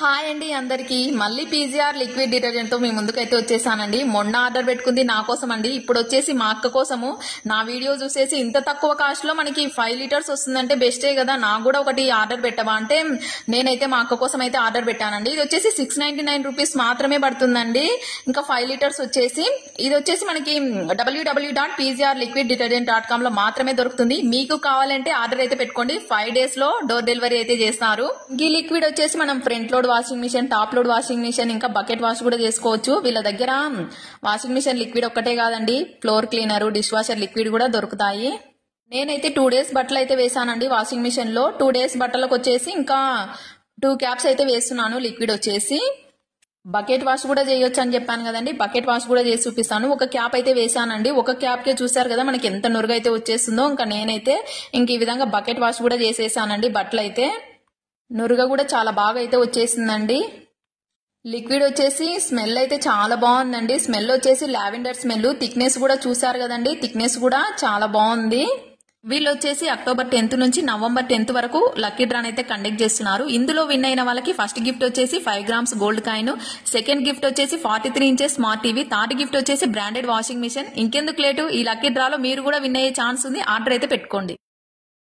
Hi అండి అందరికి మళ్ళీ పీజీఆర్ లిక్విడ్ డిటర్జెంట్ తో మీ ముందుకైతే వచ్చేసానండి. మొన్న ఆర్డర్ పెట్టుకుంది నా కోసం అండి. ఇప్పుడు వచ్చేసి మా అక్క కోసము. నా వీడియో చూసేసి ఇంత తక్కువ కాస్ట్ లో మనకి 5 లీటర్స్ వస్తుందంటే బెస్టే కదా, నాకు కూడా ఒకటి ఆర్డర్ పెట్టవా అంటే నేనైతే మా అక్క కోసం అయితే ఆర్డర్ పెట్టానండి. ఇది వచ్చేసి 699 రూపీస్ మాత్రమే పడుతుందండి. ఇంకా 5 లీటర్స్ వచ్చేసి ఇది వచ్చేసి మనకి www.pgrliquiddetergent.com లో మాత్రమే దొరుకుతుంది. మీకు కావాలంటే ఆర్డర్ అయితే పెట్టుకోండి. 5 days లో డోర్ డెలివరీ అయితే చేస్తారు. ఈ లిక్విడ్ వచ్చేసి మనం front load washing machine, top load washing machine, ఇంకా బకెట్ వాష్ కూడా చేసుకోవచ్చు. వీళ్ళ దగ్గర వాషింగ్ మిషన్ లిక్విడ్ ఒక్కటే కాదండి, floor cleaner, dish washer liquid కూడా దొరుకుతాయి. నేనైతే 2 days బట్టలు అయితే వేసానండి వాషింగ్ మిషన్ లో. 2 days బట్టలకు వచ్చేసి ఇంకా 2 క్యాప్స్ అయితే వేస్తున్నాను లిక్విడ్ వచ్చేసి. బకెట్ వాష్ కూడా చేయొచ్చు అని చెప్పాను కదండి, బకెట్ వాష్ కూడా చేసి చూపిస్తాను. ఒక క్యాప్ అయితే వేసానండి. ఒక క్యాప్ కే చూసారు కదా మనకి ఎంత నురుగు అయితే వచ్చేస్తుందో. ఇంకా నేనైతే ఇంక ఈ విధంగా బకెట్ వాష్ కూడా చేసేసానండి. బట్టలు అయితే నురుగ కూడా చాలా బాగా అయితే వచ్చేసిందండి. లిక్విడ్ వచ్చేసి స్మెల్ అయితే చాలా బాగుందండి. స్మెల్ వచ్చేసి లావెండర్ స్మెల్. థిక్నెస్ కూడా చూసారు కదండి, థిక్నెస్ కూడా చాలా బాగుంది. వీళ్ళు వచ్చేసి అక్టోబర్ 10th నుంచి నవంబర్ 10th వరకు లక్కీ డ్రాన్ అయితే కండక్ట్ చేస్తున్నారు. ఇందులో విన్ అయిన వాళ్ళకి ఫస్ట్ గిఫ్ట్ వచ్చేసి 5 grams gold coin, second gift వచ్చేసి 43 inches smart TV, third gift వచ్చేసి బ్రాండెడ్ వాషింగ్ మిషన్. ఇంకెందుకు లేటు, ఈ లక్కీ డ్రాలో మీరు కూడా విన్ అయ్యే ఛాన్స్ ఉంది. ఆర్డర్ అయితే పెట్టుకోండి.